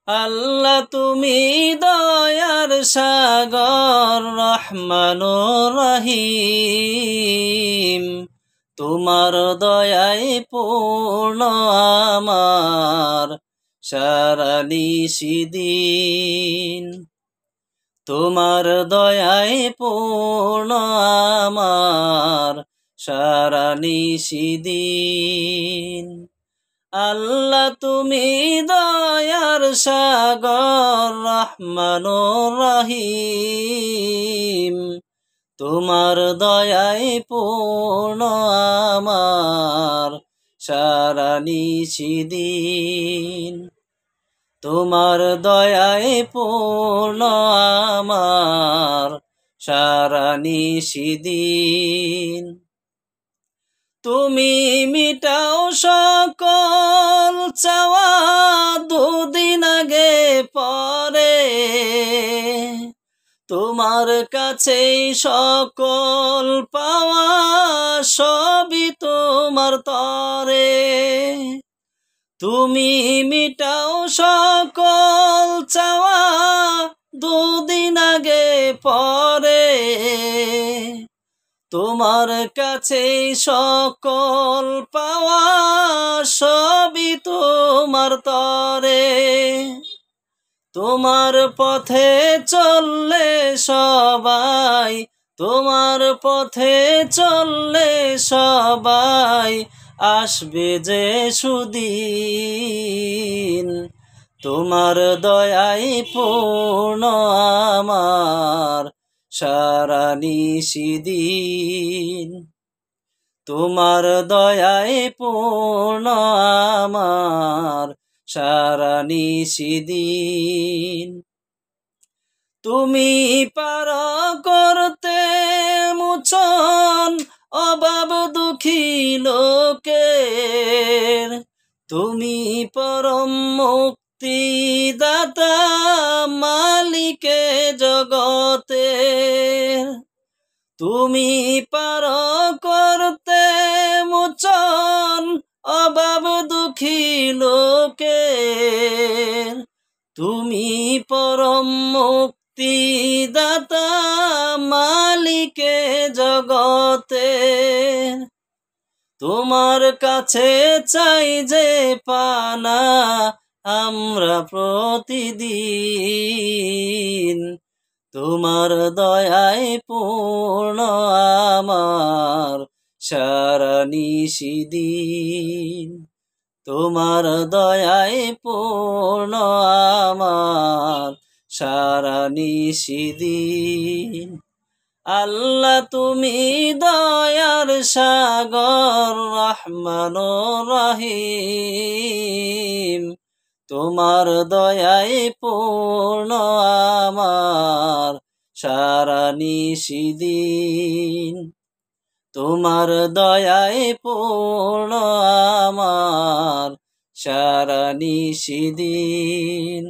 আল্লাহ তুমি দয়ার সাগর রহমানুর রহিম, তোমার দয়ায় পূর্ণ আমার সারা নিশিদিন। তোমার দয়ায় পূর্ণ আমার সারা নিশিদিন। আল্লাহ তুমি দয়ার সাগর রহমানুর রহিম, তোমার দয়ায় পূর্ণ আমার সারা নিশিদিন। তোমার দয়ায় পূর্ণ আমার সারা নিশিদিন। তুমি মিটাও সকল চাওয়া দুদিন আগে পরে, তোমার কাছেই সকল পাওয়া সবই তোমার তরে। তুমি মিটাও সকল চাওয়া দুদিন আগে পরে, তোমার কাছেই সকল পাওয়া সবই তোমার তরে। তোমার পথে চললে সবাই, তোমার পথে চললে সবাই আসবে যে সুদিন। তোমার দয়ায় পূর্ণ আমার সারা নিশিদিন। তোমার দয়ায় পূর্ণ আমার সারা নিশিদিন। তুমি পার করতে মুছন অভাব দুঃখী লোকের, তুমি পরম মুক্তিদাতা মালিকে জগতের। তুমি পার করতে মোচন অভাব দুঃখী লোকের, তুমি পরম মুক্তিদাতা মালিকে জগতের। তোমার কাছে চাই যে পানা আমরা প্রতিদিন। তোমার দয়ায় পূর্ণ আমার সারা নিশিদিন। তোমার দয়ায় পূর্ণ আমার সারা নিশিদিন। আল্লাহ তুমি দয়ার সাগর রহমানুর রহিম, তোমার দয়ায় পূর্ণ আমার সারা নিশিদিন। তোমার দয়ায় পূর্ণ আমার সারা নিশিদিন।